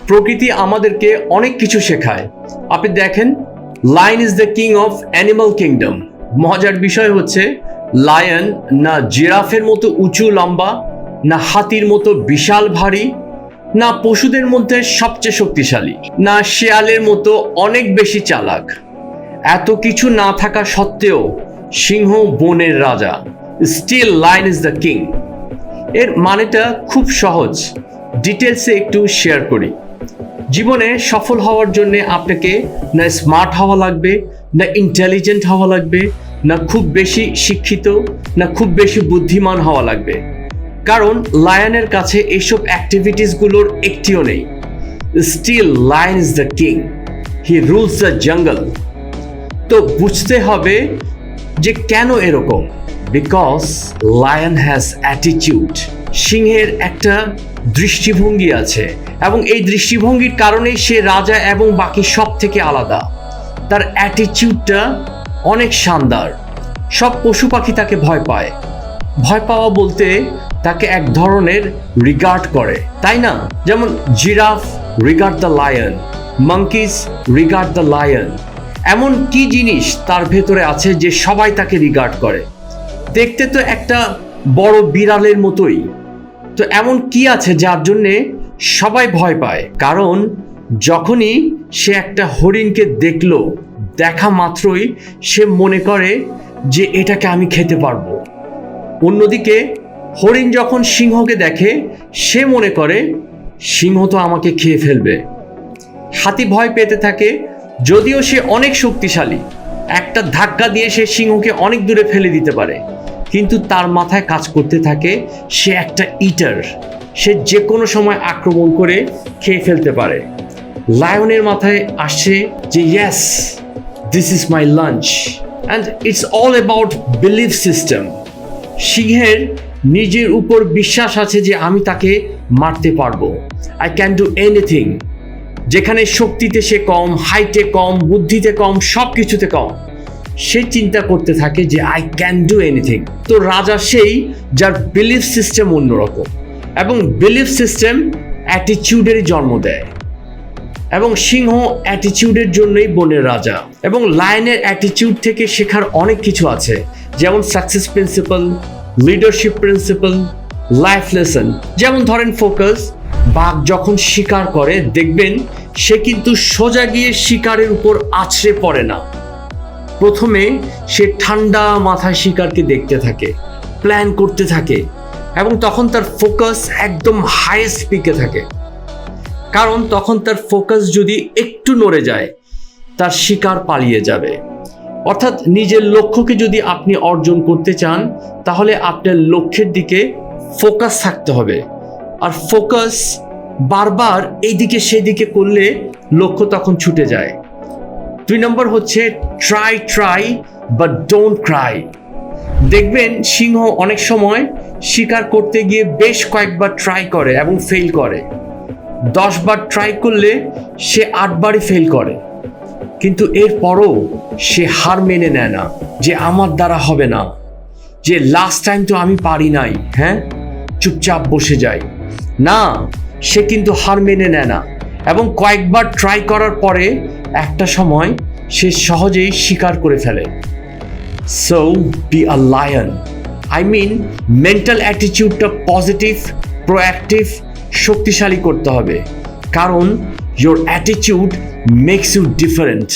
প্রকৃতি আমাদেরকে অনেক কিছু শেখায়। আপনি দেখেন, lion is the king of animal kingdom. মজার বিষয় হচ্ছে, লায়ন না জিরাফের মতো উঁচু লম্বা, না হাতির মতো বিশাল ভারী, না পশুদের মধ্যে সবচেয়ে শক্তিশালী, না শেয়ালের মতো অনেক বেশি চালাক। এত কিছু না থাকা সত্ত্বেও সিংহ বনের রাজা। Still lion is the king. এর মানেটা খুব সহজ, ডিটেলসে একটু শেয়ার করি। জীবনে সফল হওয়ার জন্য আপনাকে না স্মার্ট হওয়া লাগবে, না ইন্টেলিজেন্ট হওয়া লাগবে, না খুব বেশি শিক্ষিত, না খুব বেশি বুদ্ধিমান হওয়া লাগবে। কারণ লায়নের কাছে এইসব অ্যাক্টিভিটিসগুলোর একটিও নেই। Still lion is the king, he rules the jungle. তো বুঝতে হবে যে কেন এরকম। Because lion has attitude. সিংহের একটা দৃষ্টিভঙ্গি আছে, এবং এই দৃষ্টিভঙ্গির কারণেই সে রাজা এবং বাকি সব থেকে আলাদা। তার অ্যাটিটিউডটা অনেক শানদার। সব পশু পাখি তাকে ভয় পায়। ভয় পাওয়া বলতে তাকে এক ধরনের রিগার্ড করে, তাই না? যেমন giraffe regard the lion, monkeys regard the lion. এমন কি জিনিস তার ভেতরে আছে যে সবাই তাকে রিগার্ড করে? দেখতে তো একটা বড় বিড়ালের মতোই। তো এমন কি আছে যার জন্যে সবাই ভয় পায়? কারণ যখনই সে একটা হরিণকে দেখলো, দেখা মাত্রই সে মনে করে যে এটাকে আমি খেতে পারবো। অন্যদিকে হরিণ যখন সিংহকে দেখে, সে মনে করে সিংহ তো আমাকে খেয়ে ফেলবে। হাতি ভয় পেতে থাকে, যদিও সে অনেক শক্তিশালী। একটা ধাক্কা দিয়ে সে সিংহকে অনেক দূরে ফেলে দিতে পারে, কিন্তু তার মাথায় কাজ করতে থাকে সে একটা ইটার। সে যে কোনো সময় আক্রমণ করে খেয়ে ফেলতে পারে। লায়নের মাথায় আসে যে yes, this is my lunch, and it's all about belief system. সিংহের নিজের উপর বিশ্বাস আছে যে আমি তাকে মারতে পারবো। I can do anything. যেখানে শক্তিতে সে কম, হাইটে কম, বুদ্ধিতে কম, সব কিছুতে কম, সে চিন্তা করতে থাকে যে আই ক্যান ডু এনিথিং। তো রাজা সেই যার বিলিফ সিস্টেম অন্যরকম, এবং বিলিফ সিস্টেম অ্যাটিটিউডের জন্ম দেয়। এবং সিংহ অ্যাটিটিউডের জন্যই বনের রাজা। এবং লায়নের অ্যাটিটিউড থেকে শেখার অনেক কিছু আছে, যেমন success principal, leadership principal, life lesson. যেমন ধরেন ফোকাস। বাঘ যখন শিকার করে দেখবেন সে কিন্তু সোজা গিয়ে শিকারের উপর আছড়ে পড়ে না। প্রথমে সে ঠান্ডা মাথায় শিকারকে দেখতে থাকে, প্ল্যান করতে থাকে, এবং তখন তার ফোকাস একদম হাইয়েস্ট পিকে থাকে। কারণ তখন তার ফোকাস যদি একটু নড়ে যায়, তার শিকার পালিয়ে যাবে। অর্থাৎ নিজের লক্ষ্যকে যদি আপনি অর্জন করতে চান, তাহলে আপনার লক্ষ্যের দিকে ফোকাস থাকতে হবে। আর ফোকাস বারবার এইদিকে সেদিকে করলে লক্ষ্য তখন ছুটে যায়। 2 নম্বর হচ্ছে ট্রাই বাট ডোন্ট ক্রাই। দেখবেন সিংহ অনেক সময় শিকার করতে গিয়ে বেশ কয়েকবার ট্রাই করে এবং ফেল করে। 10 বার ট্রাই করলে সে 8 বারই ফেল করে, কিন্তু এরপরও সে হার মেনে নেয় না যে আমার দ্বারা হবে না, যে লাস্ট টাইম তো আমি পারি নাই, হ্যাঁ, চুপচাপ বসে যায় না। সে কিন্তু হার মেনে নেয় না, এবং কয়েকবার ট্রাই করার পরে একটা সময় সে সহজেই স্বীকার করে ফেলে। So be a lion. I mean, mental অ্যাটিটিউডটা পজিটিভ, প্রোঅ্যাক্টিভ, শক্তিশালী করতে হবে। কারণ your attitude makes you different.